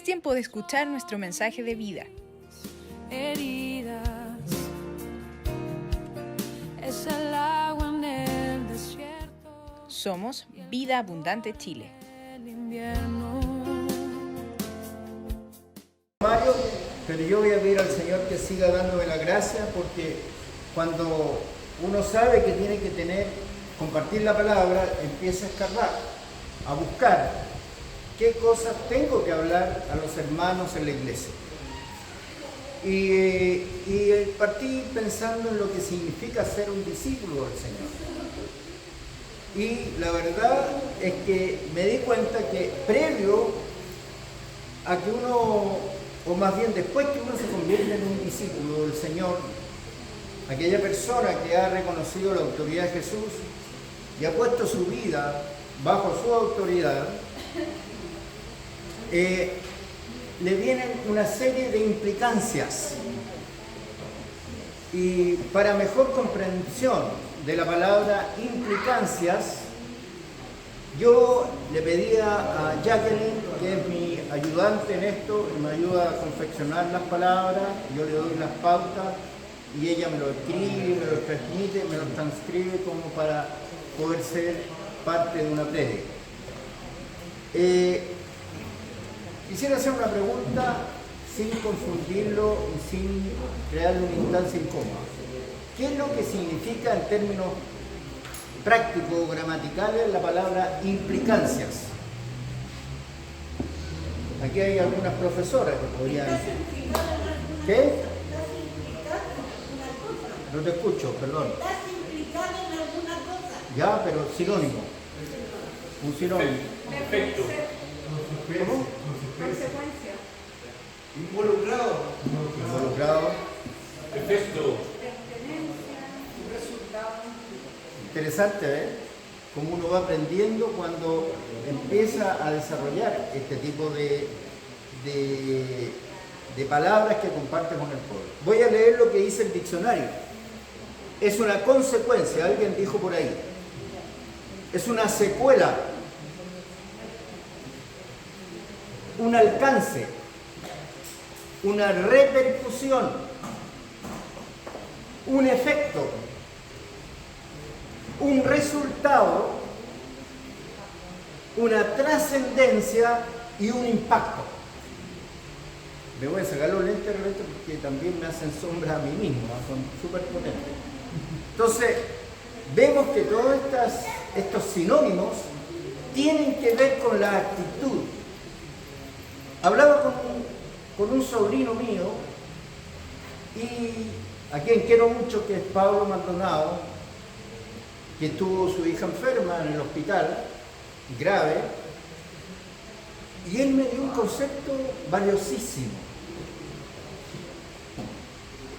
tiempo de escuchar nuestro mensaje de vida. Heridas, es el agua en el desierto. Somos Vida Abundante Chile. El invierno. Mario, pero yo voy a pedir al Señor que siga dándome la gracia, porque cuando uno sabe que tiene que compartir la palabra, empieza a escarbar, a buscar qué cosas tengo que hablar a los hermanos en la iglesia. Y partí pensando en lo que significa ser un discípulo del Señor. Y la verdad es que me di cuenta que previo a que uno, o más bien después que uno se convierte en un discípulo del Señor, aquella persona que ha reconocido la autoridad de Jesús y ha puesto su vida bajo su autoridad, le vienen una serie de implicancias. Y para mejor comprensión de la palabra implicancias, yo le pedía a Jacqueline, que es mi ayudante en esto, y me ayuda a confeccionar las palabras, yo le doy las pautas y ella me lo escribe, me lo transmite, me lo transcribe como para poder ser parte de una prédica. Quisiera hacer una pregunta sin confundirlo y sin crearle una instancia incómoda. ¿Qué es lo que significa en términos prácticos, gramaticales, la palabra implicancias? Aquí hay algunas profesoras que podrían decir. ¿Qué? No te escucho, perdón. ¿Estás implicado en alguna cosa? Ya, pero sinónimo. Un sinónimo. Efecto. ¿Cómo? Consecuencia. Involucrado. Involucrado. Efecto. Pertenencia. Resultado. Interesante, ¿eh? Cómo uno va aprendiendo cuando empieza a desarrollar este tipo de palabras que comparte con el pueblo. Voy a leer lo que dice el diccionario. Es una consecuencia, alguien dijo por ahí. Es una secuela, un alcance, una repercusión, un efecto, un resultado, una trascendencia y un impacto. Me voy a sacar los lentes porque también me hacen sombra a mí mismo, son súper potentes. Entonces, vemos que todos estos sinónimos tienen que ver con la actitud. Hablaba con un sobrino mío, y a quien quiero mucho, que es Pablo Maldonado, que tuvo su hija enferma en el hospital, grave, y él me dio un concepto valiosísimo.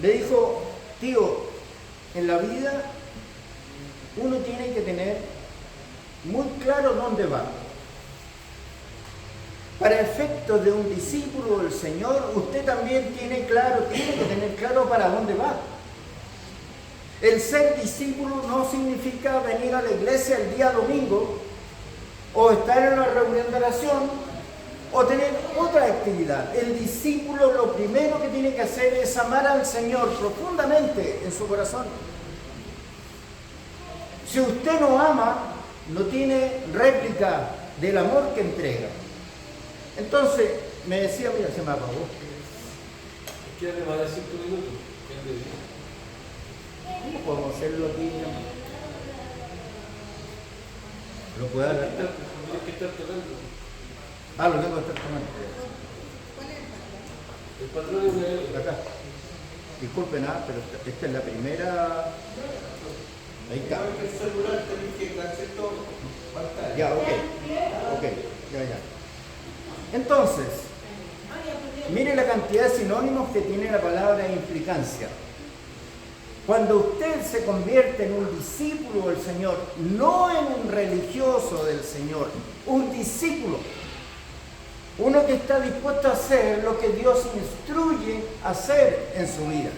Le dijo: tío, en la vida uno tiene que tener muy claro dónde va. Para efectos de un discípulo del Señor, usted también tiene que tener claro para dónde va. El ser discípulo no significa venir a la iglesia el día domingo, o estar en una reunión de oración, o tener otra actividad. El discípulo lo primero que tiene que hacer es amar al Señor profundamente en su corazón. Si usted no ama, no tiene réplica del amor que entrega. Entonces, me decía, mira, se me apagó. ¿Qué le va a decir tu minuto? ¿Qué le dice? ¿Cómo podemos hacerlo aquí? ¿Lo puedo adelantar? Tienes que estar tocando. Lo tengo que estar tomando. El patrón es una... Acá. Disculpen, pero esta es la primera. Ahí está. El celular tenés que enganchar todo. Pantalla. Ya, ok, ya. Entonces, mire la cantidad de sinónimos que tiene la palabra implicancia. Cuando usted se convierte en un discípulo del Señor, no en un religioso del Señor, un discípulo, uno que está dispuesto a hacer lo que Dios instruye a hacer en su vida.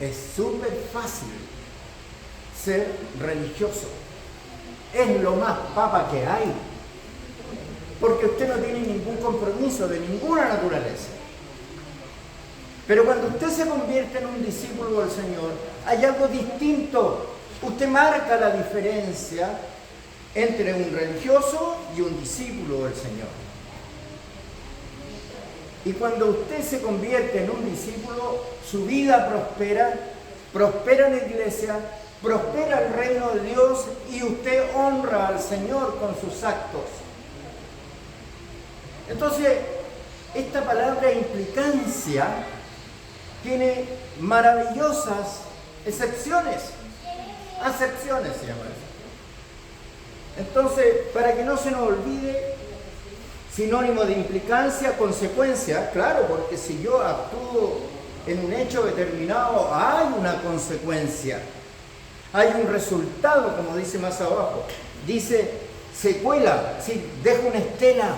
Es súper fácil ser religioso. Es lo más papa que hay. porque usted no tiene ningún compromiso de ninguna naturaleza. Pero cuando usted se convierte en un discípulo del Señor, hay algo distinto. Usted marca la diferencia entre un religioso y un discípulo del Señor. Y cuando usted se convierte en un discípulo, su vida prospera, prospera en la iglesia, prospera el reino de Dios y usted honra al Señor con sus actos. Entonces, esta palabra implicancia tiene maravillosas acepciones se llama eso. Entonces, para que no se nos olvide, sinónimo de implicancia, consecuencia, claro, porque si yo actúo en un hecho determinado, hay una consecuencia, hay un resultado, como dice más abajo. Dice secuela, si dejo una estela.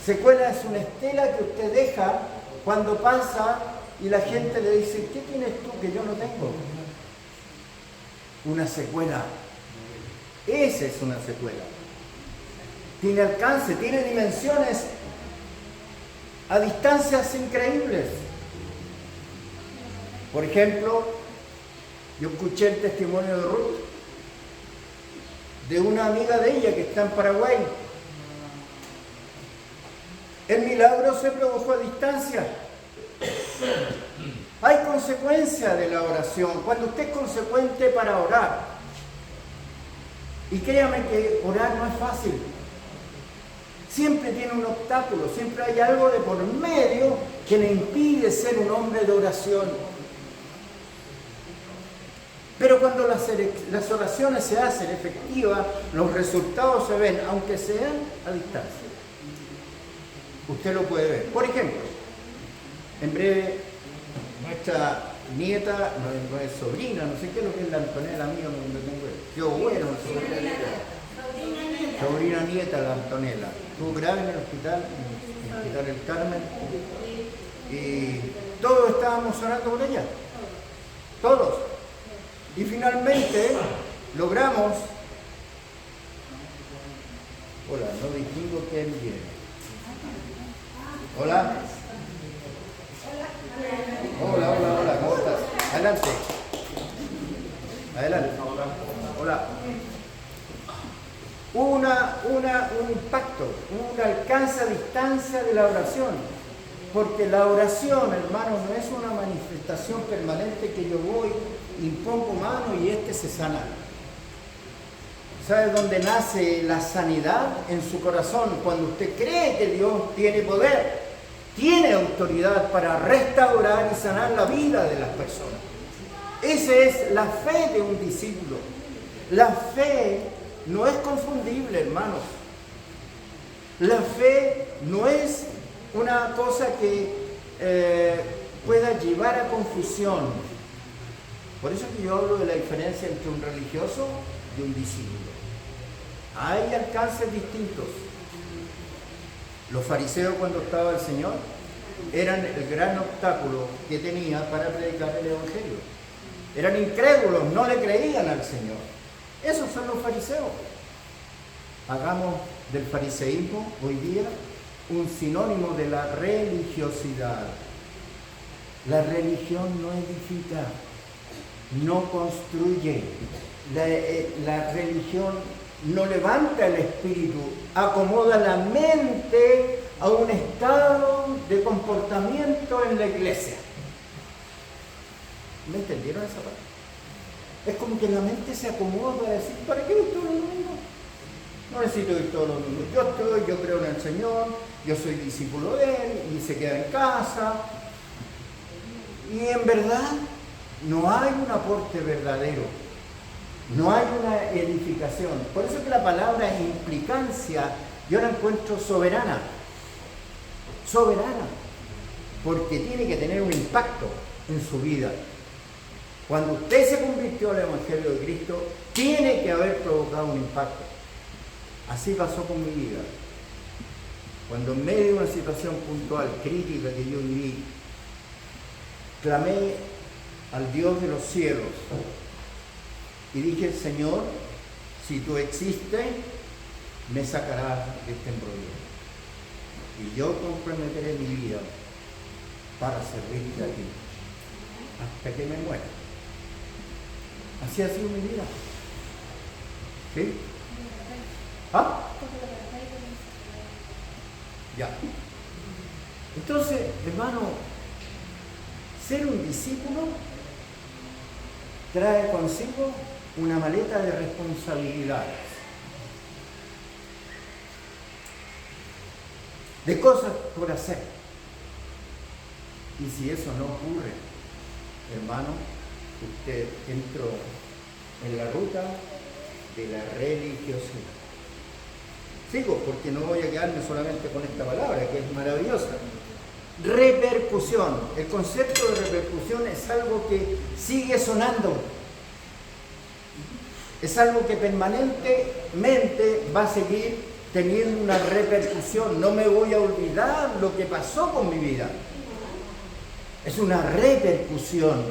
Secuela es una estela que usted deja cuando pasa y la gente le dice, ¿qué tienes tú que yo no tengo? Una secuela. Esa es una secuela. Tiene alcance, tiene dimensiones a distancias increíbles. Por ejemplo, yo escuché el testimonio de Ruth, de una amiga de ella que está en Paraguay. El milagro se produjo a distancia. Hay consecuencia de la oración. Cuando usted es consecuente para orar, y créame que orar no es fácil, siempre tiene un obstáculo, siempre hay algo de por medio que le impide ser un hombre de oración. Pero cuando las oraciones se hacen efectivas, los resultados se ven, aunque sean a distancia. Usted lo puede ver. Por ejemplo, en breve, nuestra nieta, no es sobrina, no sé qué es lo que es la Antonella mía, no tengo idea. Yo, bueno, sobrina nieta, la Antonella. Estuvo grave en el hospital, en el Hospital El Carmen, y todos estábamos orando por ella. Todos. Y finalmente logramos. Hola, no distingo quién viene. Hola. Hola, ¿cómo estás? Adelante. Hola. Hubo un impacto, un alcance a distancia de la oración, porque la oración, hermano, no es una manifestación permanente que yo voy, impongo mano y se sana. ¿Sabe dónde nace la sanidad? En su corazón, cuando usted cree que Dios tiene poder, tiene autoridad para restaurar y sanar la vida de las personas. Esa es la fe de un discípulo. La fe no es confundible, hermanos. La fe no es una cosa que pueda llevar a confusión. Por eso que yo hablo de la diferencia entre un religioso y un discípulo. Hay alcances distintos. Los fariseos, cuando estaba el Señor, eran el gran obstáculo que tenía para predicar el Evangelio. Eran incrédulos, no le creían al Señor. Esos son los fariseos. Hagamos del fariseísmo hoy día un sinónimo de la religiosidad. La religión no edifica, no construye. La religión no levanta el espíritu, acomoda la mente a un estado de comportamiento en la iglesia. ¿Me entendieron esa parte? Es como que la mente se acomoda para decir, ¿para qué ir todos los domingos? No necesito ir todos los domingos. Yo creo en el Señor, yo soy discípulo de Él, y se queda en casa. Y en verdad no hay un aporte verdadero. No hay una edificación. Por eso que la palabra implicancia yo la encuentro soberana. Soberana. Porque tiene que tener un impacto en su vida. Cuando usted se convirtió al Evangelio de Cristo, tiene que haber provocado un impacto. Así pasó con mi vida. Cuando en medio de una situación puntual, crítica que yo viví, clamé al Dios de los cielos y dije, Señor, si tú existes, me sacarás de este embrollo. Y yo comprometeré mi vida para servirte a ti hasta que me muera. Así ha sido mi vida. ¿Sí? ¿Ah? Ya. Entonces, hermano, ser un discípulo trae consigo una maleta de responsabilidades, de cosas por hacer. Y si eso no ocurre, hermano, usted entró en la ruta de la religiosidad. Sigo, porque no voy a quedarme solamente con esta palabra, que es maravillosa. Repercusión. El concepto de repercusión es algo que sigue sonando. Es algo que permanentemente va a seguir teniendo una repercusión. No me voy a olvidar lo que pasó con mi vida. Es una repercusión.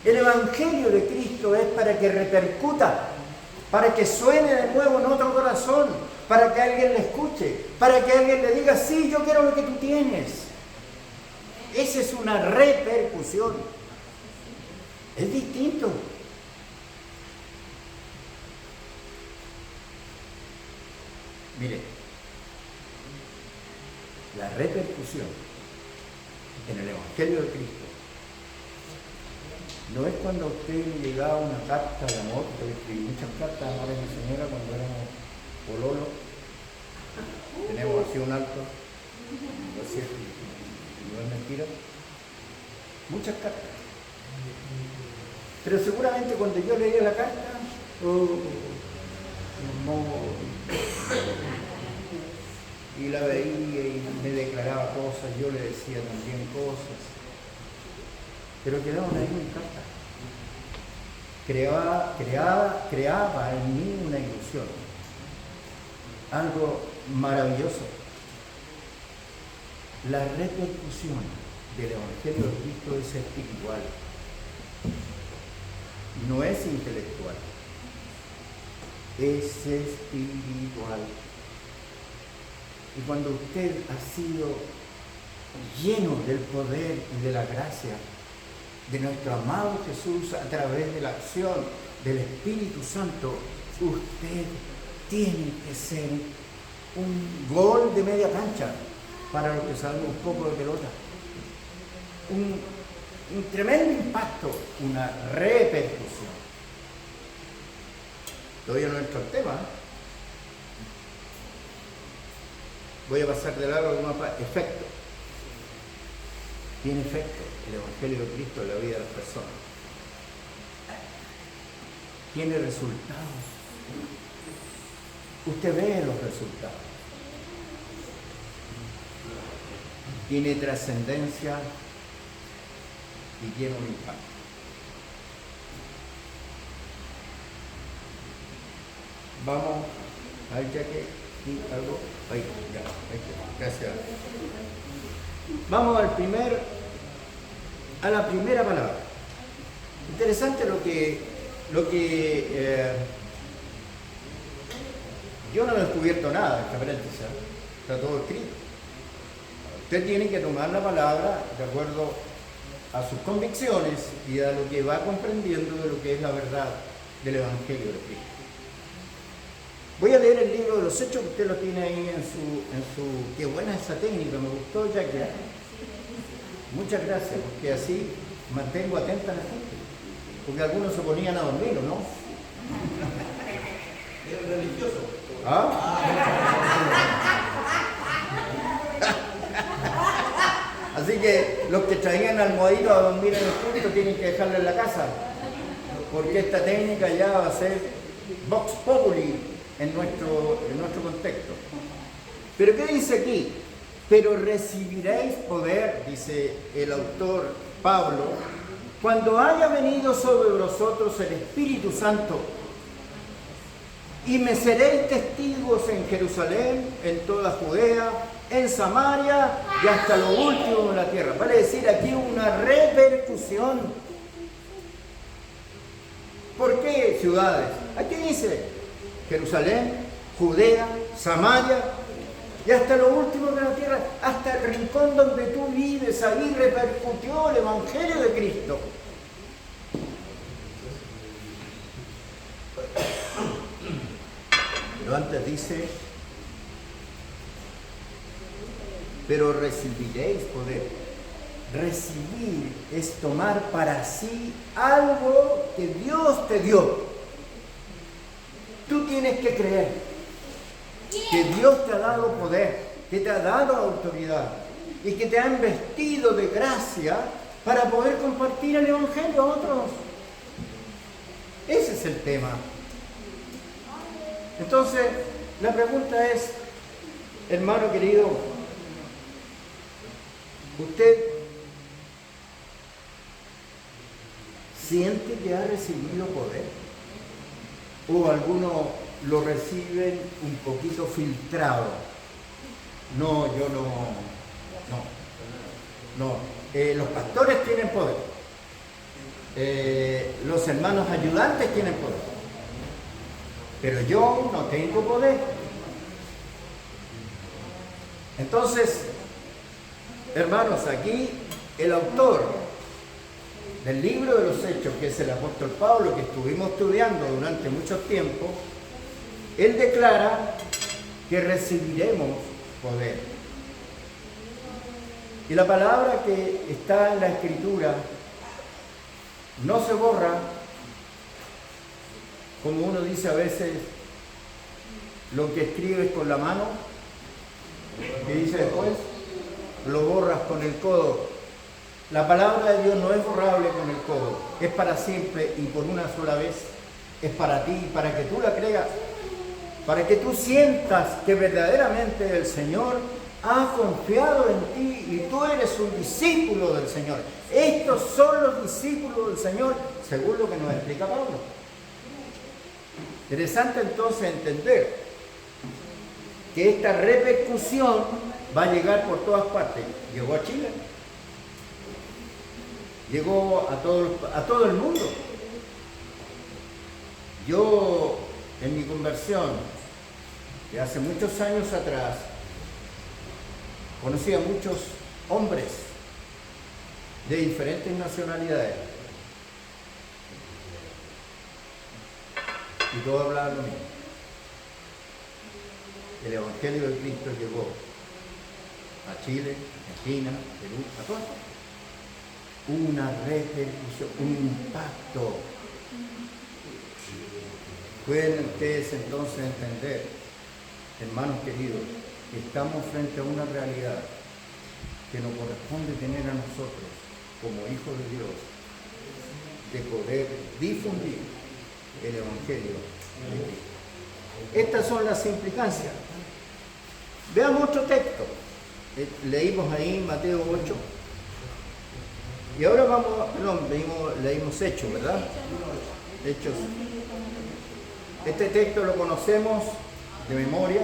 El Evangelio de Cristo es para que repercuta, para que suene de nuevo en otro corazón, para que alguien le escuche, para que alguien le diga, sí, yo quiero lo que tú tienes. Esa es una repercusión. Es distinto. Mire, la repercusión en el Evangelio de Cristo no es cuando a usted le llegaba una carta de amor, porque le escribí muchas cartas a mi señora cuando éramos pololo. Tenemos así un alto, no es cierto, no es mentira. Muchas cartas. Pero seguramente cuando yo leía la carta, y la veía y me declaraba cosas, yo le decía también cosas, pero quedaban ahí en carta. Creaba en mí una ilusión, algo maravilloso. La repercusión del Evangelio de Cristo es espiritual, no es intelectual, es espiritual. Y cuando usted ha sido lleno del poder y de la gracia de nuestro amado Jesús a través de la acción del Espíritu Santo, usted tiene que ser un gol de media cancha para los que saben un poco de pelota. Un tremendo impacto, una repercusión. Todavía no entro al tema, voy a pasar de largo al mapa. Efecto. Tiene efecto el Evangelio de Cristo en la vida de las personas. Tiene resultados. Usted ve los resultados. Tiene trascendencia y tiene un impacto. Vamos a ver, ya que algo ahí, ya, gracias. Vamos a la primera palabra. Interesante lo que yo no he descubierto nada en esta paréntesis, está todo escrito. Usted tiene que tomar la palabra de acuerdo a sus convicciones y a lo que va comprendiendo de lo que es la verdad del Evangelio de Cristo. Voy a leer el libro de los Hechos, que usted lo tiene ahí en su... Qué buena esa técnica, me gustó, Jackie. Muchas gracias, porque así mantengo atenta a la gente. Porque algunos se ponían a dormir, ¿o no? ¿Es religioso? ¿Ah? Así que los que traían almohadito a dormir en el culto tienen que dejarlo en la casa. Porque esta técnica ya va a ser vox populi en nuestro contexto. Pero ¿qué dice aquí? Pero recibiréis poder, dice el autor Pablo, cuando haya venido sobre vosotros el Espíritu Santo, y me seréis testigos en Jerusalén, en toda Judea, en Samaria y hasta lo último de la tierra. Vale decir aquí una repercusión. ¿Por qué ciudades? Aquí dice Jerusalén, Judea, Samaria y hasta lo último de la tierra, hasta el rincón donde tú vives, ahí repercutió el Evangelio de Cristo. Pero antes dice, pero recibiréis poder. Recibir es tomar para sí algo que Dios te dio. Tú tienes que creer que Dios te ha dado poder, que te ha dado autoridad y que te ha investido de gracia para poder compartir el Evangelio a otros. Ese es el tema. Entonces, la pregunta es, hermano querido, ¿usted siente que ha recibido poder? ¿O algunos lo reciben un poquito filtrado? No, yo no. Los pastores tienen poder. Los hermanos ayudantes tienen poder. Pero yo no tengo poder. Entonces, hermanos, aquí el autor del libro de los Hechos, que es el apóstol Pablo, que estuvimos estudiando durante mucho tiempo, él declara que recibiremos poder. Y la palabra que está en la Escritura no se borra, como uno dice a veces, lo que escribes con la mano, que dice después, lo borras con el codo. La palabra de Dios no es borrable con el codo, es para siempre y por una sola vez, es para ti, para que tú la creas, para que tú sientas que verdaderamente el Señor ha confiado en ti y tú eres un discípulo del Señor. Estos son los discípulos del Señor, según lo que nos explica Pablo. Interesante entonces entender que esta repercusión va a llegar por todas partes. Llegó a Chile, llegó a todo el mundo. Yo, en mi conversión, de hace muchos años atrás, conocí a muchos hombres de diferentes nacionalidades. Y todos hablaban lo mismo. El Evangelio de Cristo llegó a Chile, Argentina, Perú, a todas partes. Una repercusión, un impacto. Pueden ustedes entonces entender, hermanos queridos, que estamos frente a una realidad que nos corresponde tener a nosotros como hijos de Dios, de poder difundir el Evangelio de Cristo. Estas son las implicancias. Veamos otro texto. Leímos ahí Mateo 8. Y ahora leímos Hechos, ¿verdad? Hechos. Este texto lo conocemos de memoria,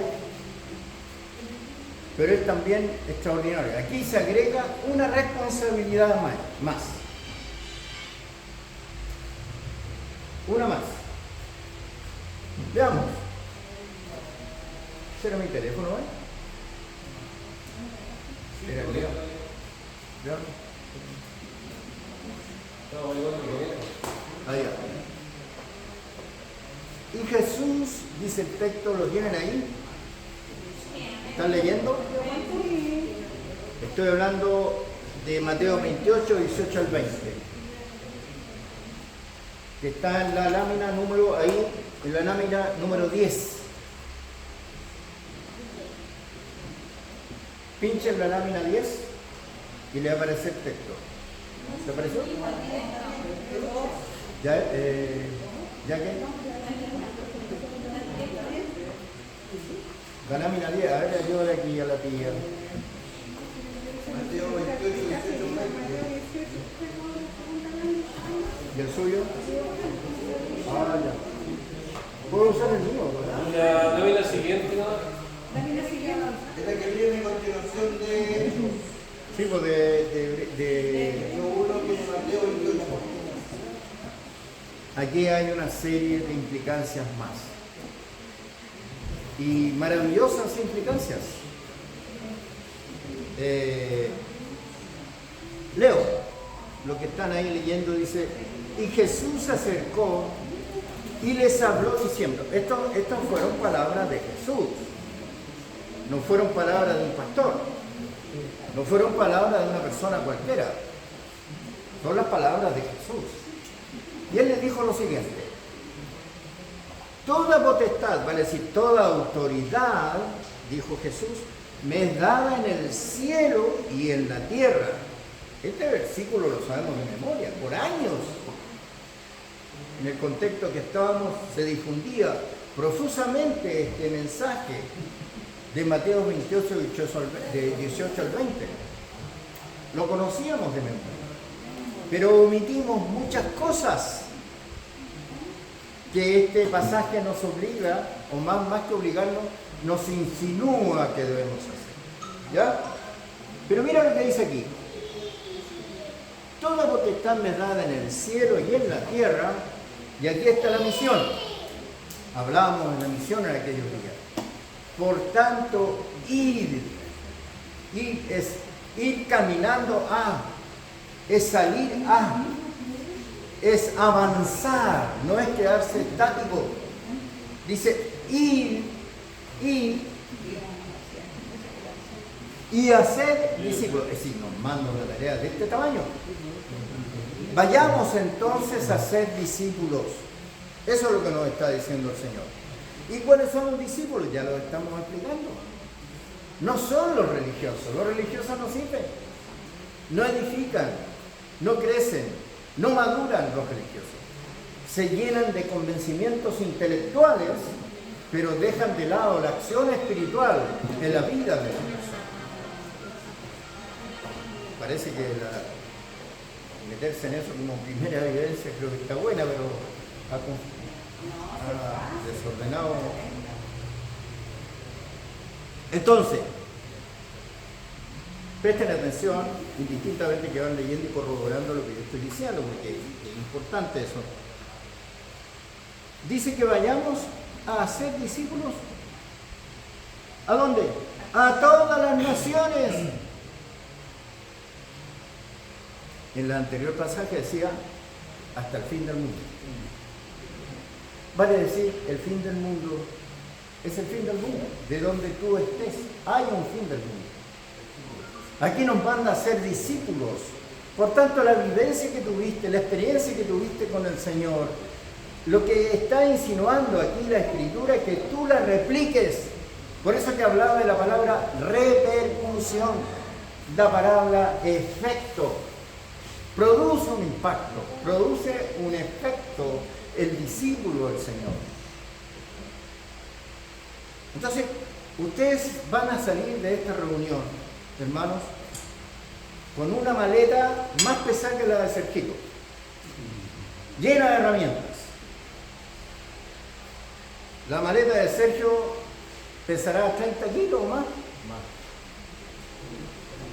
pero es también extraordinario. Aquí se agrega una responsabilidad más. Una más. Veamos. ¿Ese era mi teléfono, Era el mío. Veamos. Ahí va. Y Jesús, dice el texto, ¿lo tienen ahí? ¿Están leyendo? Estoy hablando de Mateo 28, 18 al 20. Que está en la lámina número, ahí, en la lámina número 10. Pinche en la lámina 10 y le va a aparecer el texto. ¿Te apareció? ¿Ya qué? La lámina 10, a ver, ayúdale aquí a la tía. Mateo 28, 18, 20. ¿Y el suyo? Ah, ya. Puedo usar el mío, ¿verdad? La lámina siguiente, ¿no? Es la que viene a continuación de Hechos. Sí, pues de uno que es Mateo 28. Aquí hay una serie de implicancias más. y maravillosas implicancias. Leo lo que están ahí leyendo, dice, y Jesús se acercó y les habló diciendo, estas fueron palabras de Jesús, no fueron palabras de un pastor, no fueron palabras de una persona cualquiera, son las palabras de Jesús. Y él les dijo lo siguiente, toda potestad, vale decir, toda autoridad, dijo Jesús, me es dada en el cielo y en la tierra. Este versículo lo sabemos de memoria, por años. En el contexto que estábamos se difundía profusamente este mensaje de Mateo 28, de 18 al 20. Lo conocíamos de memoria, pero omitimos muchas cosas que este pasaje nos obliga, o más que obligarnos, nos insinúa que debemos hacer. ¿Ya? Pero mira lo que dice aquí. Toda potestad me es dada en el cielo y en la tierra, y aquí está la misión. Hablábamos de la misión en aquellos días. Por tanto, ir es ir caminando a, es salir a, es avanzar, no es quedarse estático. Dice ir y hacer discípulos. Es decir, nos manda una tarea de este tamaño. Vayamos entonces a ser discípulos. Eso es lo que nos está diciendo el Señor. ¿Y cuáles son los discípulos? Ya lo estamos explicando. No son los religiosos. Los religiosos no sirven. No edifican, no crecen, no maduran los religiosos. Se llenan de convencimientos intelectuales, pero dejan de lado la acción espiritual en la vida de la persona. Parece que meterse en eso como primera evidencia creo que está buena, pero ha desordenado. Entonces, presten atención, indistintamente que van leyendo y corroborando lo que yo estoy diciendo, porque es importante eso. Dice que vayamos a hacer discípulos. ¿A dónde? A todas las naciones. En el anterior pasaje decía hasta el fin del mundo. Vale decir, el fin del mundo es el fin del mundo. De donde tú estés, hay un fin del mundo. Aquí nos manda a ser discípulos. Por tanto, la vivencia que tuviste, la experiencia que tuviste con el Señor, lo que está insinuando aquí la Escritura es que tú la repliques. Por eso te hablaba de la palabra repercusión, la palabra efecto. Produce un impacto, produce un efecto el discípulo del Señor. Entonces, ustedes van a salir de esta reunión, hermanos, con una maleta más pesada que la de Sergito, llena de herramientas. La maleta de Sergio pesará 30 kilos o más.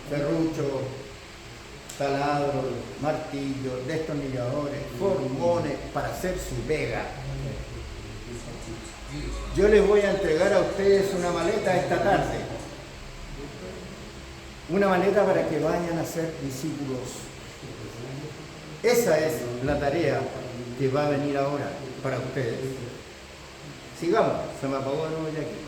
Serrucho, taladros, martillos, destornilladores, formones para hacer su pega. Yo les voy a entregar a ustedes una maleta esta tarde. Una maleta para que vayan a ser discípulos. Esa es la tarea que va a venir ahora para ustedes. Sigamos, se me apagó de nuevo ya aquí.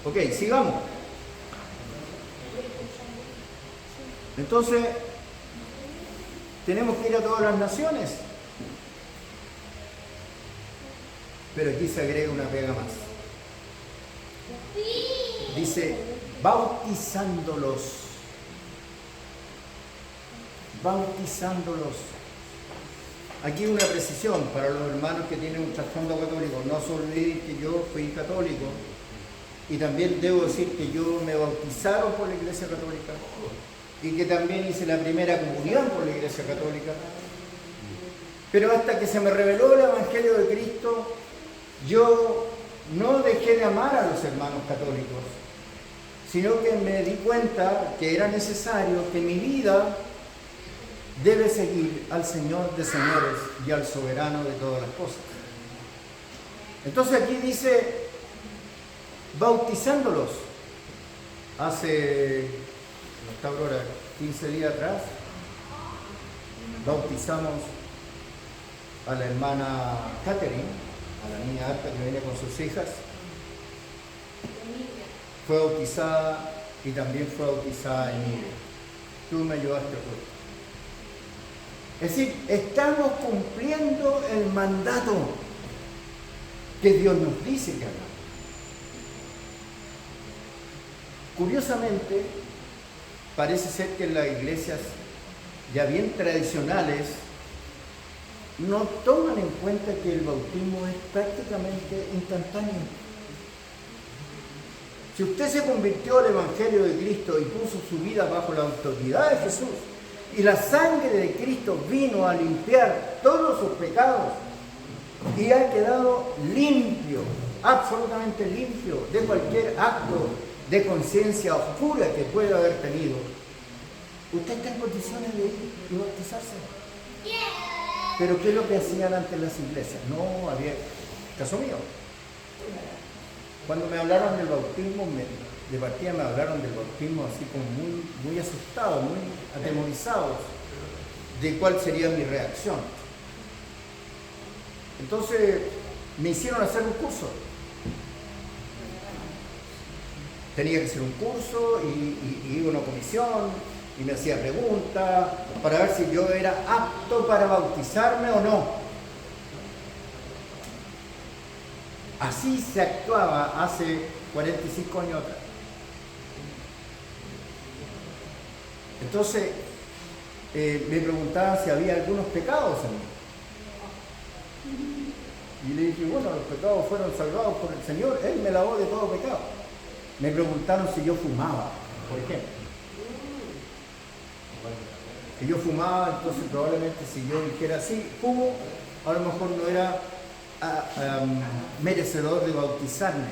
Ok, sigamos. Entonces, tenemos que ir a todas las naciones. Pero aquí se agrega una pega más. Dice, bautizándolos. Bautizándolos. Aquí una precisión para los hermanos que tienen un trasfondo católico. No se olviden que yo fui católico y también debo decir que yo me bautizaron por la Iglesia Católica y que también hice la primera comunión por la Iglesia Católica. Pero hasta que se me reveló el Evangelio de Cristo, yo no dejé de amar a los hermanos católicos. sino que me di cuenta que era necesario que mi vida debe seguir al Señor de señores y al soberano de todas las cosas. Entonces aquí dice, bautizándolos. Hace, no está ahora, 15 días atrás, bautizamos a la hermana Catherine, a la niña Arta que viene con sus hijas. Fue bautizada y también fue bautizada Emilia. Tú me ayudaste a todo. Es decir, estamos cumpliendo el mandato que Dios nos dice que hagamos. Curiosamente, parece ser que en las iglesias ya bien tradicionales no toman en cuenta que el bautismo es prácticamente instantáneo. Si usted se convirtió al Evangelio de Cristo y puso su vida bajo la autoridad de Jesús, y la sangre de Cristo vino a limpiar todos sus pecados y ha quedado limpio, absolutamente limpio de cualquier acto de conciencia oscura que pueda haber tenido, usted está en condiciones de ir y bautizarse. Pero ¿qué es lo que hacían antes las iglesias? No había, caso mío, cuando me hablaron del bautismo, de partida me hablaron del bautismo así como muy asustados, muy atemorizados de cuál sería mi reacción. Entonces me hicieron hacer un curso. Tenía que hacer un curso y iba a una comisión y me hacía preguntas para ver si yo era apto para bautizarme o no. Así se actuaba hace 45 años atrás. Entonces, me preguntaban si había algunos pecados en mí. Y le dije, bueno, los pecados fueron salvados por el Señor, Él me lavó de todo pecado. Me preguntaron si yo fumaba, por ejemplo. Si yo fumaba, entonces probablemente si yo dijera sí, fumo, a lo mejor no era merecedor de bautizarme.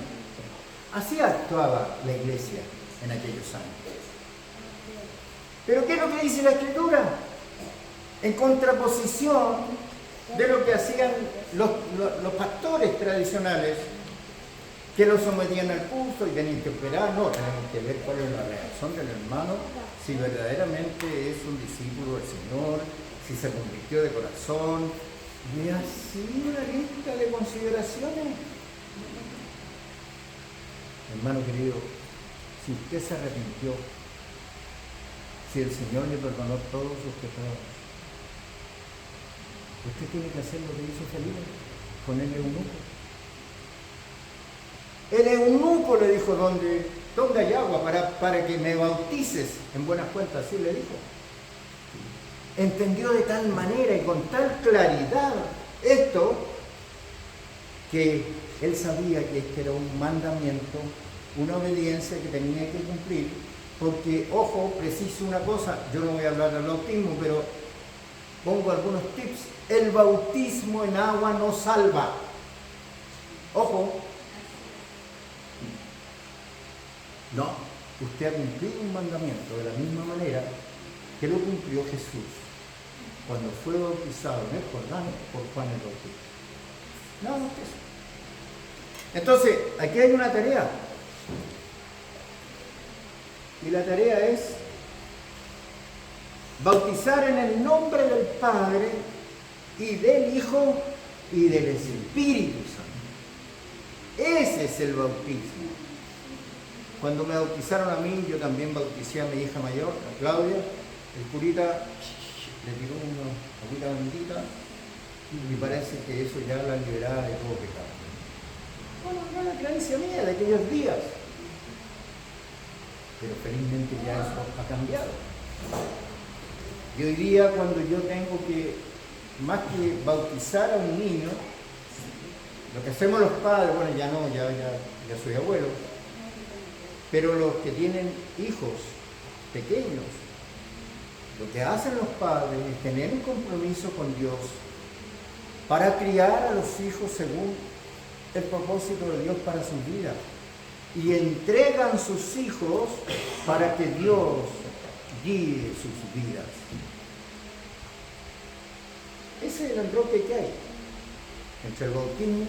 Así actuaba la iglesia en aquellos años. Pero ¿qué es lo que dice la Escritura? En contraposición de lo que hacían los pastores tradicionales, que los sometían al curso y tenían que esperar, no, tenemos que ver cuál es la reacción del hermano, si verdaderamente es un discípulo del Señor, si se convirtió de corazón, y así una lista de consideraciones. Hermano querido, si usted se arrepintió, si el Señor le perdonó todos sus pecados, usted tiene que hacer lo que hizo Felipe con el eunuco. El eunuco le dijo, ¿dónde hay agua para que me bautices? En buenas cuentas, así le dijo. Entendió de tal manera y con tal claridad esto, que él sabía que este era un mandamiento, una obediencia que tenía que cumplir, porque, ojo, preciso una cosa, yo no voy a hablar del bautismo, pero pongo algunos tips. El bautismo en agua no salva. Ojo. No, usted ha cumplido un mandamiento de la misma manera que lo cumplió Jesús cuando fue bautizado en el Jordán por Juan el Bautista. Nada más que eso. Entonces, aquí hay una tarea. Y la tarea es bautizar en el nombre del Padre y del Hijo y del Espíritu Santo. Ese es el bautismo. Cuando me bautizaron a mí, yo también bauticé a mi hija mayor, a Claudia. El curita le tiró una agüita bendita y parece que eso ya la liberaba de todo pecado. Bueno, no la creencia mía de aquellos días. Pero felizmente ya eso ha cambiado. Y hoy día, cuando yo tengo que, más que bautizar a un niño, lo que hacemos los padres, bueno, ya no, ya soy abuelo, pero los que tienen hijos pequeños, lo que hacen los padres es tener un compromiso con Dios para criar a los hijos según el propósito de Dios para su vida. y entregan sus hijos para que Dios guíe sus vidas. Ese es el enroque que hay entre el bautismo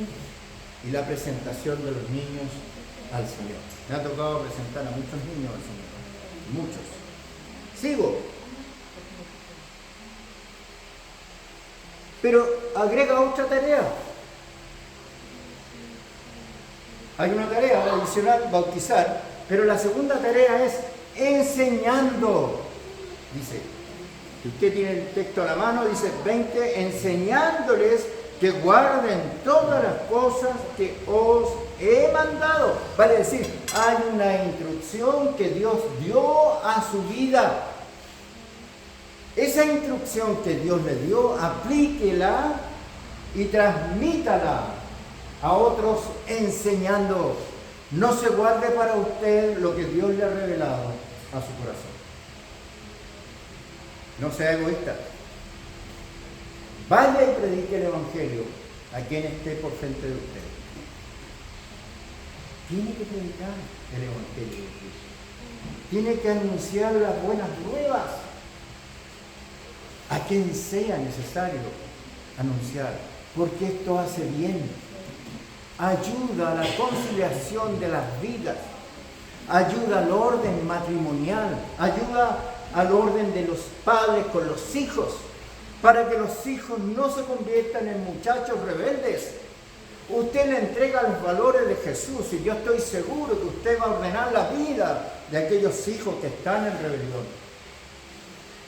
y la presentación de los niños al Señor. Me ha tocado presentar a muchos niños al Señor, muchos. Sigo. Pero agrega otra tarea. Hay una tarea adicional, bautizar, pero la segunda tarea es enseñando. Dice, si usted tiene el texto a la mano, dice 20, enseñándoles que guarden todas las cosas que os he mandado. Vale decir, hay una instrucción que Dios dio a su vida. Esa instrucción que Dios le dio, aplíquela y transmítala a otros enseñando. No se guarde para usted lo que Dios le ha revelado a su corazón. No sea egoísta. Vaya y predique el Evangelio a quien esté por frente de usted. Tiene que predicar el Evangelio de Cristo. Tiene que anunciar las buenas nuevas a quien sea necesario anunciar, porque esto hace bien. Ayuda a la conciliación de las vidas, ayuda al orden matrimonial, ayuda al orden de los padres con los hijos, para que los hijos no se conviertan en muchachos rebeldes. Usted le entrega los valores de Jesús y yo estoy seguro que usted va a ordenar la vida de aquellos hijos que están en rebelión.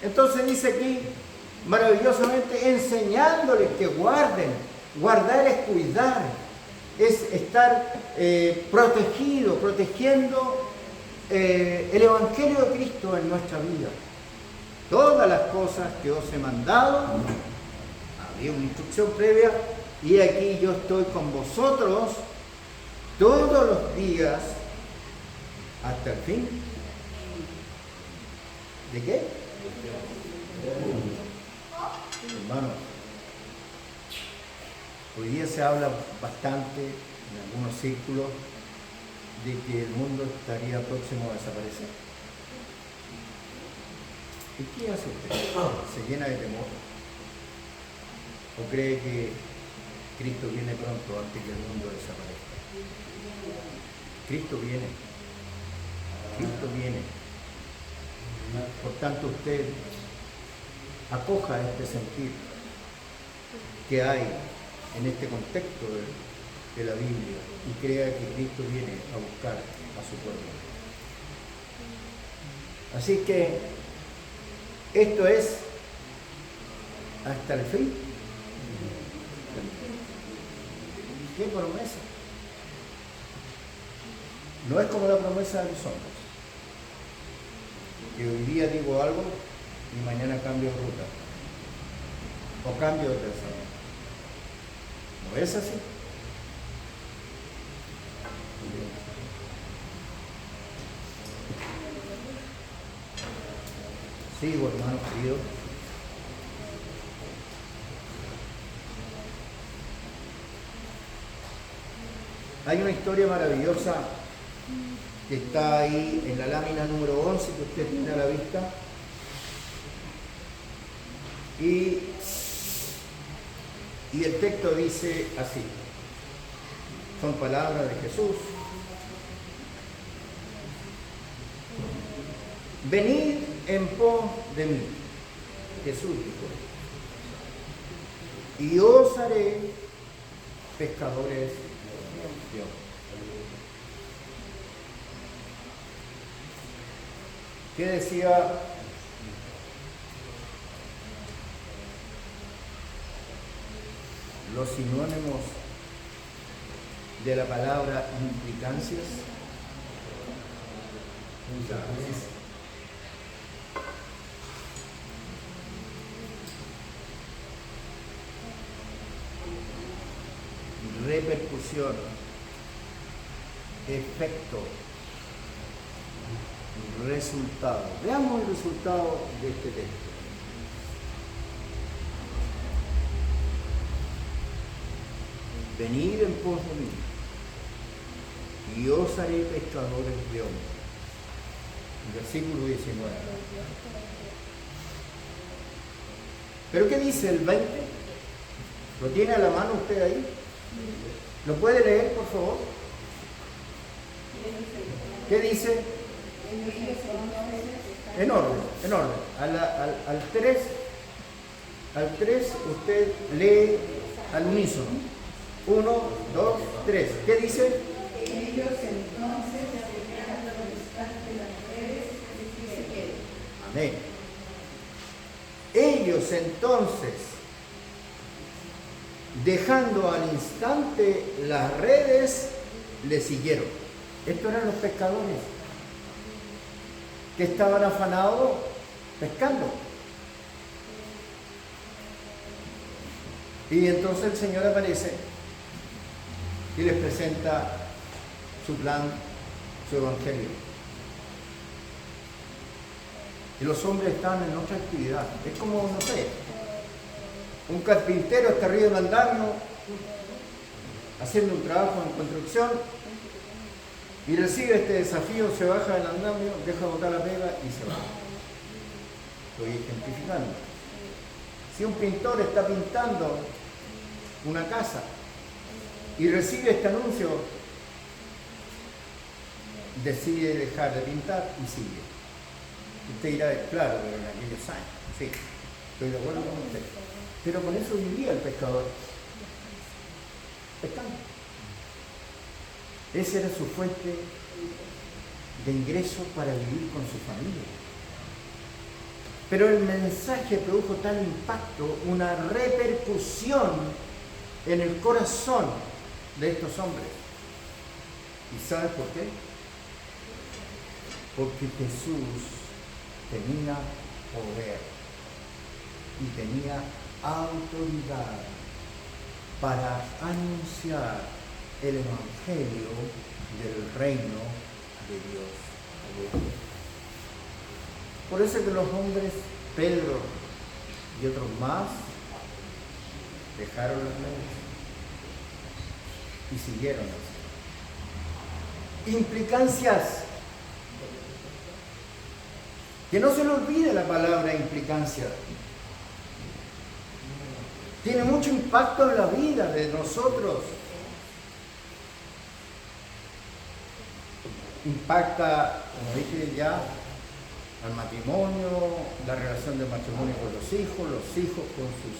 Entonces dice aquí, maravillosamente, enseñándoles que guarden. Guardar es cuidar, es estar protegiendo el Evangelio de Cristo en nuestra vida. Todas las cosas que os he mandado, había una instrucción previa, y aquí yo estoy con vosotros todos los días hasta el fin. ¿De qué? Hermanos, hoy día se habla bastante en algunos círculos de que el mundo estaría próximo a desaparecer. ¿Y qué hace usted? ¿Se llena de temor? ¿O cree que Cristo viene pronto antes que el mundo desaparezca? Cristo viene. Cristo viene. Por tanto, usted acoja este sentir que hay en este contexto de la Biblia y crea que Cristo viene a buscar a su pueblo. Así que esto es hasta el fin. ¿Qué promesa? No es como la promesa de los hombres, que hoy día digo algo y mañana cambio de ruta o cambio de pensamiento. ¿No es así? Sigo, hermano querido. Hay una historia maravillosa que está ahí en la lámina número 11 que usted tiene a la vista. Y el texto dice así. Son palabras de Jesús. Venid en pos de mí, Jesús dijo, y os haré pescadores de hombres. ¿Qué decía los sinónimos de la palabra implicancias? Repercusión, efecto, resultado. Veamos el resultado de este texto. Venid en pos de mí. y os haré pescadores de hombres. Versículo 19. ¿Pero qué dice el 20? ¿Lo tiene a la mano usted ahí? ¿Lo puede leer, por favor? ¿Qué dice? En orden, en orden. Al 3 usted lee al unísono. 1, 2, 3. ¿Qué dice? Ellos entonces dejando al instante las redes y se quedan. Amén. Ellos entonces, dejando al instante las redes, le siguieron. Estos eran los pescadores que estaban afanados pescando. Y entonces el Señor aparece y les presenta su plan, su evangelio. Y los hombres están en otra actividad. Es como, no sé, un carpintero está arriba del andamio haciendo un trabajo en construcción y recibe este desafío, se baja del andamio, deja botar la pega y se va. Estoy ejemplificando. Si un pintor está pintando una casa y recibe este anuncio, decide dejar de pintar y sigue. Usted dirá, claro, pero en aquellos años, sí, estoy de acuerdo con usted. Pero con eso vivía el pescador, pescando. Esa era su fuente de ingreso para vivir con su familia. Pero el mensaje produjo tal impacto, una repercusión en el corazón de estos hombres. ¿Y sabe por qué? Porque Jesús tenía poder y tenía autoridad para anunciar el evangelio del reino de Dios. Por eso que los hombres, Pedro y otros más, dejaron las redes y siguieron así. Implicancias. Que no se le olvide la palabra implicancia. Tiene mucho impacto en la vida de nosotros. Impacta, como dije ya, al matrimonio, la relación del matrimonio con los hijos con sus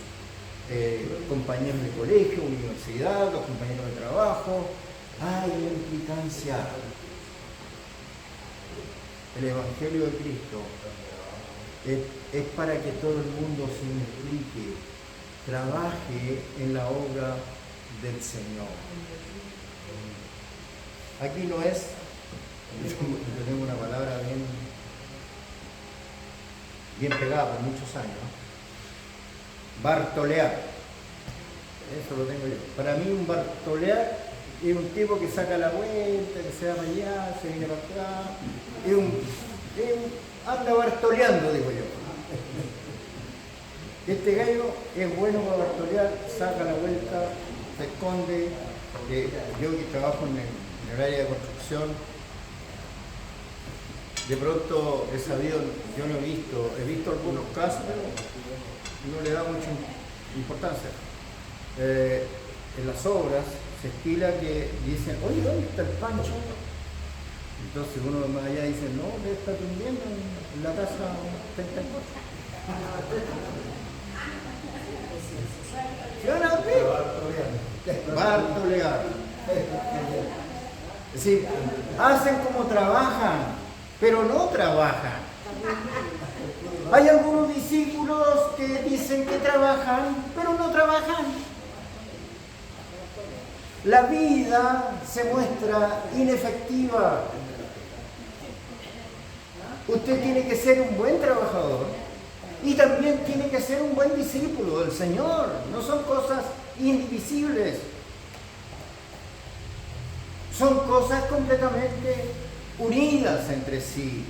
compañeros de colegio, universidad, los compañeros de trabajo. Hay implicancia. El Evangelio de Cristo es para que todo el mundo se implique, trabaje en la obra del Señor. Aquí no es, yo tengo una palabra bien pegada por muchos años, bartolear. Eso lo tengo yo. Para mí un bartolear es un tipo que saca la vuelta, que se va para allá, se viene para atrás. Anda bartoleando, digo yo. Este gallo es bueno para bartolear, saca la vuelta, se esconde. Yo que trabajo en el área de construcción, de pronto he sabido, yo no he visto algunos casos, no le da mucha importancia. En las obras se estila que dicen, oye, ¿dónde está el Pancho? Entonces uno más allá dice, no, le está atendiendo en la casa 34. ¿Sí van a ver? Bartolear. Es decir, hacen como trabajan, pero no trabajan. Hay algunos discípulos que dicen que trabajan, pero no trabajan. La vida se muestra inefectiva. Usted tiene que ser un buen trabajador y también tiene que ser un buen discípulo del Señor. No son cosas indivisibles. Son cosas completamente unidas entre sí.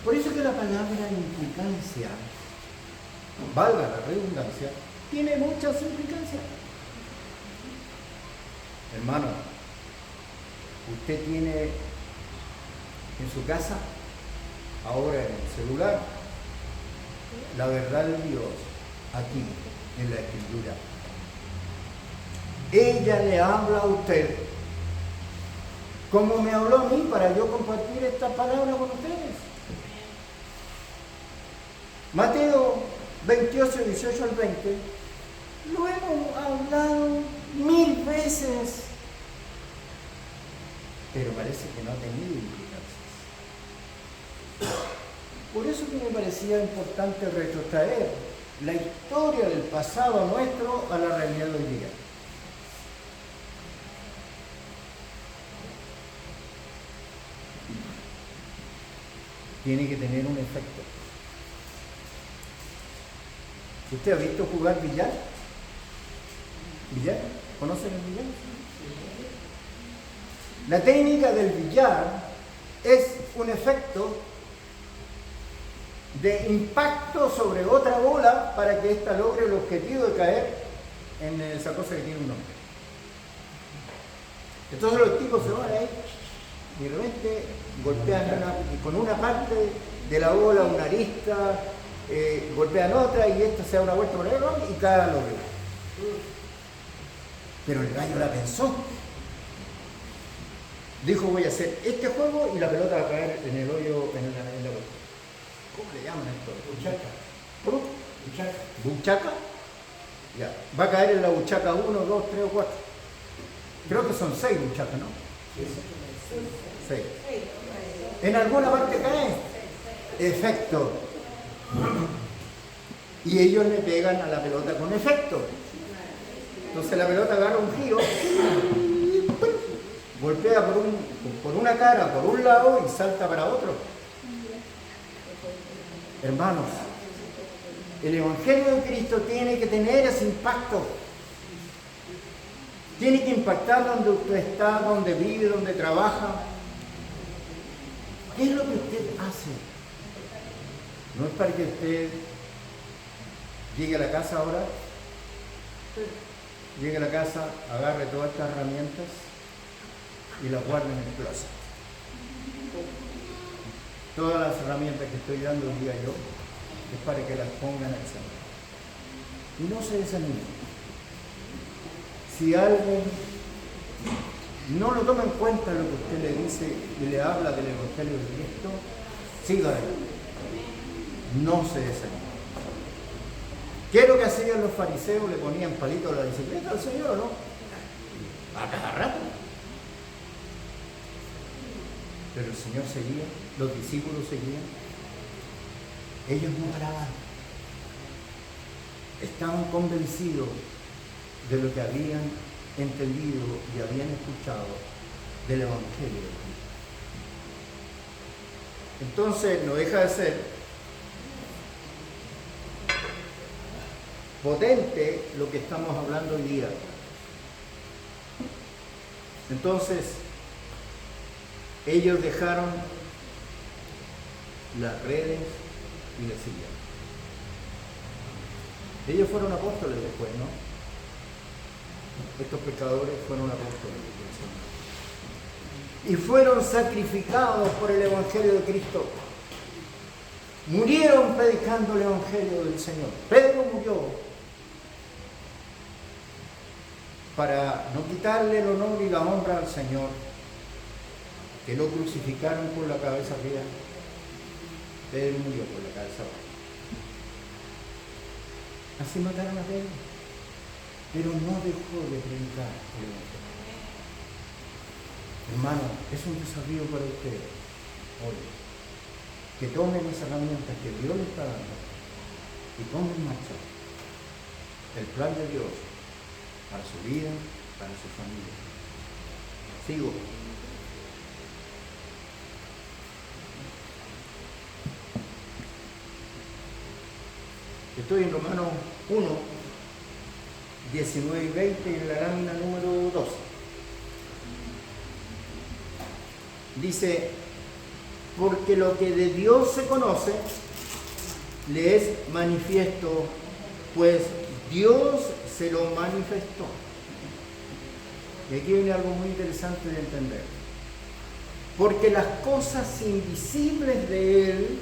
Por eso que la palabra implicancia, valga la redundancia, tiene muchas implicancias. Hermano, usted tiene en su casa, ahora en el celular, la verdad de Dios aquí en la Escritura. Ella le habla a usted como me habló a mí para yo compartir esta palabra con ustedes. Mateo 28, 18 al 20, lo hemos hablado 1000 veces, pero parece que no ha tenido implicancias. Por eso que me parecía importante retrotraer la historia del pasado nuestro a la realidad de hoy día. Tiene que tener un efecto. ¿Usted ha visto jugar billar? ¿Billar? ¿Conocen el billar? La técnica del billar es un efecto de impacto sobre otra bola para que ésta logre el objetivo de caer en esa cosa que tiene un nombre. Entonces los tipos se van ahí y de repente golpean con una parte de la bola, una arista, golpean otra y esta se da una vuelta por ahí y cae al hoyo. Pero el gallo la pensó. Dijo, voy a hacer este juego y la pelota va a caer en el hoyo, en la bola. ¿Cómo le llaman esto? Buchaca. ¿Cómo? Buchaca. ¿Buchaca? Ya. Va a caer en la buchaca 1, 2, 3 o 4. Creo que son 6 buchacas, ¿no? 6. En alguna parte cae. Efecto. Y ellos le pegan a la pelota con efecto. Entonces la pelota agarra un giro, golpea por una cara, por un lado y salta para otro. Hermanos, el Evangelio de Cristo tiene que tener ese impacto. Tiene que impactar donde usted está, donde vive, donde trabaja. ¿Qué es lo que usted hace? No es para que usted llegue a la casa ahora, llegue a la casa, agarre todas estas herramientas y las guarde en el closet. Todas las herramientas que estoy dando hoy día yo es para que las pongan al Señor. Y no se desanimen. Si alguien no lo toma en cuenta lo que usted le dice y le habla del Evangelio de Cristo, siga adelante. No se desanime. ¿Qué es lo que hacían los fariseos? Le ponían palitos a la bicicleta al Señor, ¿no? A cada rato. Pero el Señor seguía, los discípulos seguían. Ellos no paraban. Estaban convencidos de lo que habían entendido y habían escuchado del Evangelio de Cristo. Entonces no deja de ser potente lo que estamos hablando hoy día. Entonces, ellos dejaron las redes y le siguieron. Ellos fueron apóstoles después, ¿no? Estos pecadores fueron apóstoles del Señor. Y fueron sacrificados por el Evangelio de Cristo. Murieron predicando el Evangelio del Señor. Pedro murió para no quitarle el honor y la honra al Señor, que lo crucificaron por la cabeza arriba. Pedro murió por la cabeza abajo. Así mataron a Pedro, pero no dejó de predicar el Evangelio. Hermano, es un desafío para ustedes hoy, que tomen las herramientas que Dios les está dando y pongan en marcha el plan de Dios para su vida, para su familia. Sigo. Estoy en Romanos 1, 19 y 20 en la lámina número 12. Dice, porque lo que de Dios se conoce le es manifiesto, pues Dios se lo manifestó. Y aquí viene algo muy interesante de entender. Porque las cosas invisibles de Él,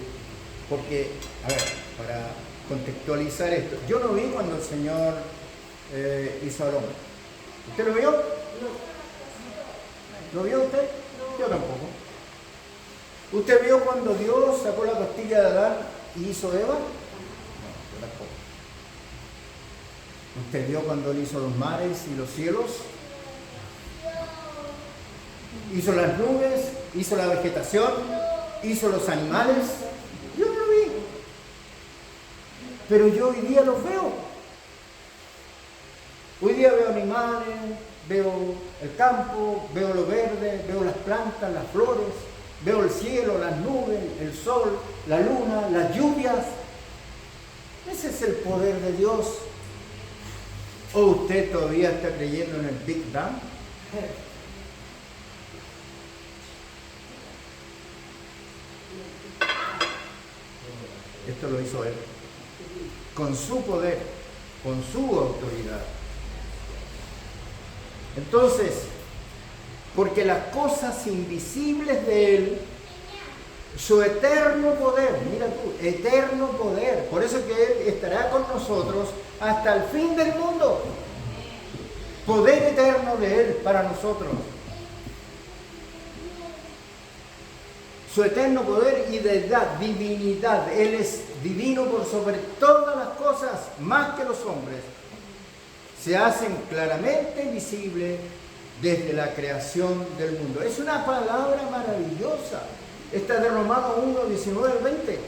porque, a ver, para contextualizar esto, yo no vi cuando el Señor hizo al hombre. ¿Usted lo vio? ¿Lo vio usted? Yo tampoco. ¿Usted vio cuando Dios sacó la costilla de Adán y hizo Eva? No, yo tampoco. ¿Usted vio cuando Él hizo los mares y los cielos? Hizo las nubes, hizo la vegetación, hizo los animales. Yo no lo vi. Pero yo hoy día los veo. Hoy día veo animales, veo el campo, veo lo verde, veo las plantas, las flores, veo el cielo, las nubes, el sol, la luna, las lluvias. Ese es el poder de Dios. ¿O usted todavía está creyendo en el Big Bang? Esto lo hizo Él, con su poder, con su autoridad. Entonces, porque las cosas invisibles de Él, su eterno poder, mira tú, eterno poder, por eso que Él estará con nosotros hasta el fin del mundo. Poder eterno de Él para nosotros. Su eterno poder y deidad, divinidad. Él es divino por sobre todas las cosas, más que los hombres. Se hacen claramente visibles desde la creación del mundo. Es una palabra maravillosa. Esta es de Romanos 1, 19 al 20.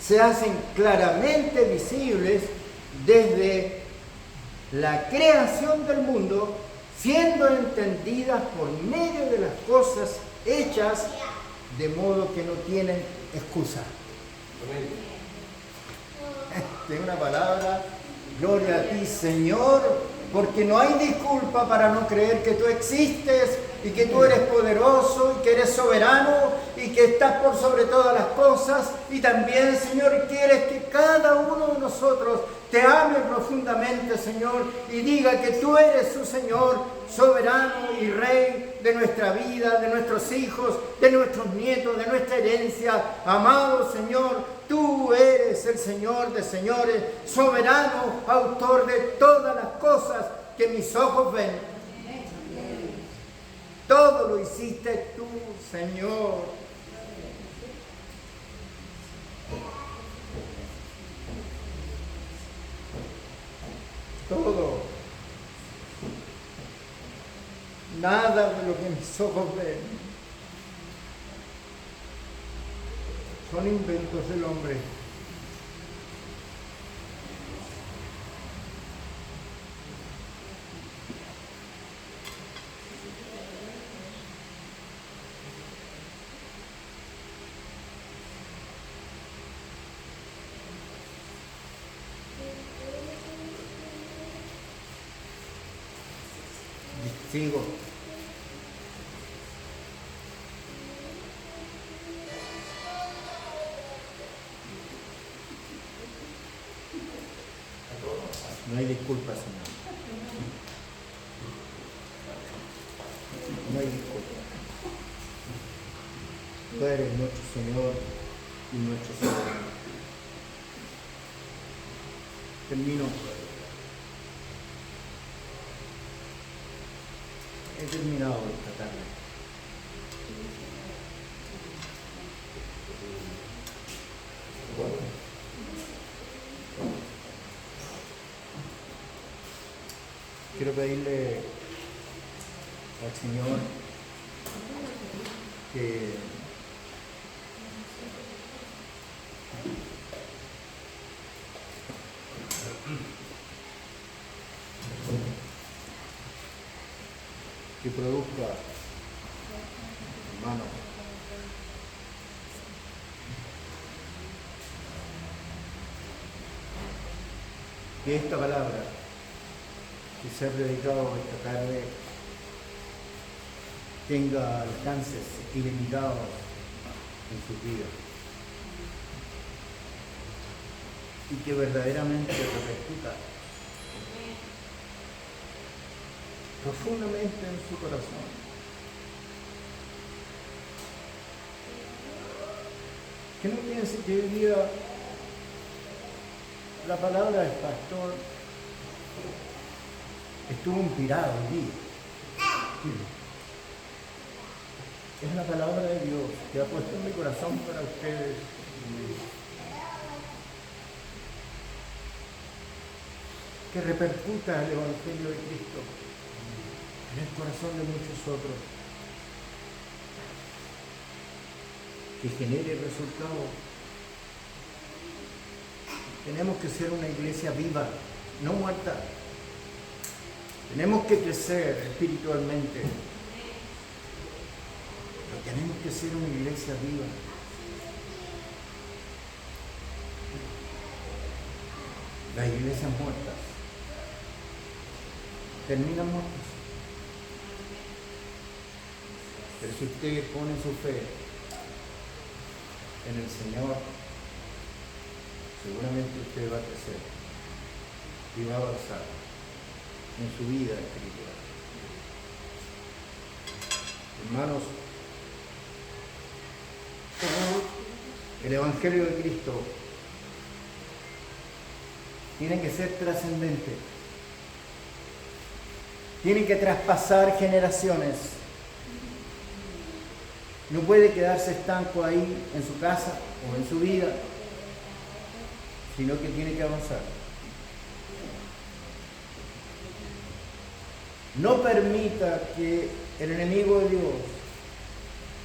Se hacen claramente visibles desde la creación del mundo, siendo entendidas por medio de las cosas hechas, de modo que no tienen excusa. Tengo una palabra, gloria a ti, Señor, porque no hay disculpa para no creer que tú existes y que tú eres poderoso y que eres soberano y que estás por sobre todas las cosas. Y también, Señor, quieres que cada uno de nosotros te ame profundamente, Señor, y diga que tú eres su Señor, soberano y Rey de nuestra vida, de nuestros hijos, de nuestros nietos, de nuestra herencia. Amado Señor, tú eres el Señor de señores, soberano, autor de todas las cosas que mis ojos ven. Todo lo hiciste tú, Señor. Todo. Nada de lo que mis ojos ven son inventos del hombre. Sigo. No hay disculpas, Señor. No hay disculpas. Tú eres nuestro Señor y nuestro Soberano. Termino. He terminado esta tarde. Quiero pedirle al Señor que produzca, hermano, que esta palabra que se ha predicado esta tarde tenga alcances ilimitados en su vida y que verdaderamente repercuta profundamente en su corazón. Que no piense que hoy día la palabra del pastor estuvo inspirada hoy día. Es la palabra de Dios que ha puesto en mi corazón para ustedes. Que repercuta el Evangelio de Cristo en el corazón de muchos otros. Que genere resultados. Tenemos que ser una iglesia viva, no muerta. Tenemos que crecer espiritualmente. Pero tenemos que ser una iglesia viva. Las iglesias muertas terminan muertas. Pero si usted pone su fe en el Señor, seguramente usted va a crecer y va a avanzar en su vida espiritual. Hermanos, el Evangelio de Cristo tiene que ser trascendente. Tiene que traspasar generaciones. No puede quedarse estanco ahí en su casa o en su vida, sino que tiene que avanzar. No permita que el enemigo de Dios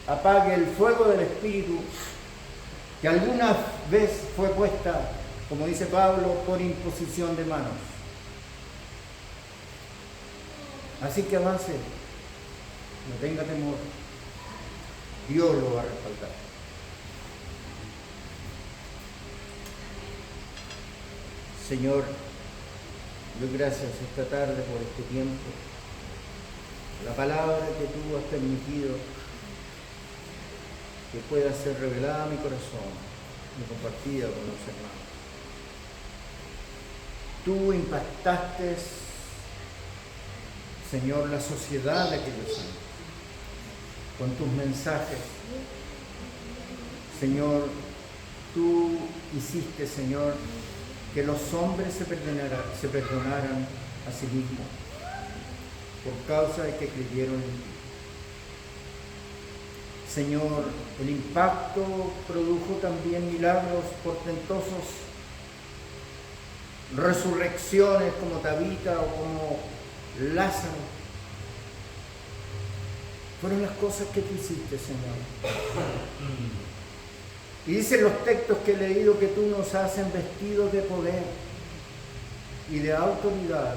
apague el fuego del Espíritu que alguna vez fue puesta, como dice Pablo, por imposición de manos. Así que avance, no tenga temor, Dios lo va a respaldar. Señor, doy gracias esta tarde por este tiempo, la palabra que tú has permitido que pueda ser revelada a mi corazón y compartida con los hermanos. Tú impactaste, Señor, la sociedad de aquellos años con tus mensajes. Señor, tú hiciste, Señor, que los hombres se perdonaran a sí mismos por causa de que creyeron en ti. Señor, el impacto produjo también milagros portentosos, resurrecciones como Tabita o como Lázaro. Fueron las cosas que tú hiciste, Señor. Y dicen los textos que he leído que tú nos has vestidos de poder y de autoridad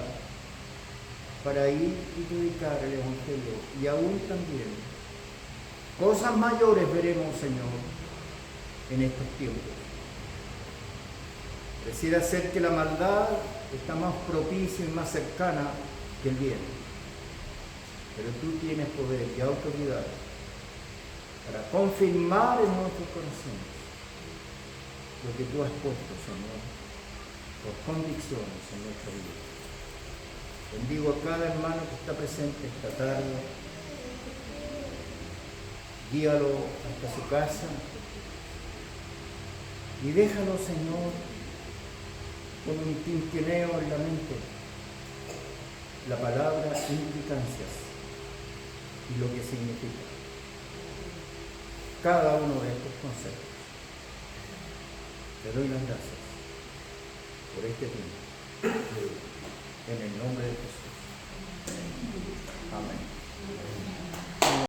para ir y predicar el Evangelio. Y aún también cosas mayores veremos, Señor, en estos tiempos. Pareciera ser que la maldad está más propicia y más cercana que el bien. Pero tú tienes poder y autoridad para confirmar en nuestros corazones lo que tú has puesto, Señor, por convicciones en nuestra vida. Bendigo a cada hermano que está presente esta tarde. Guíalo hasta su casa y déjalo, Señor, con un tintineo en la mente la palabra implicancias y lo que significa cada uno de estos conceptos. Te doy las gracias por este tiempo, en el nombre de Jesús. Amén.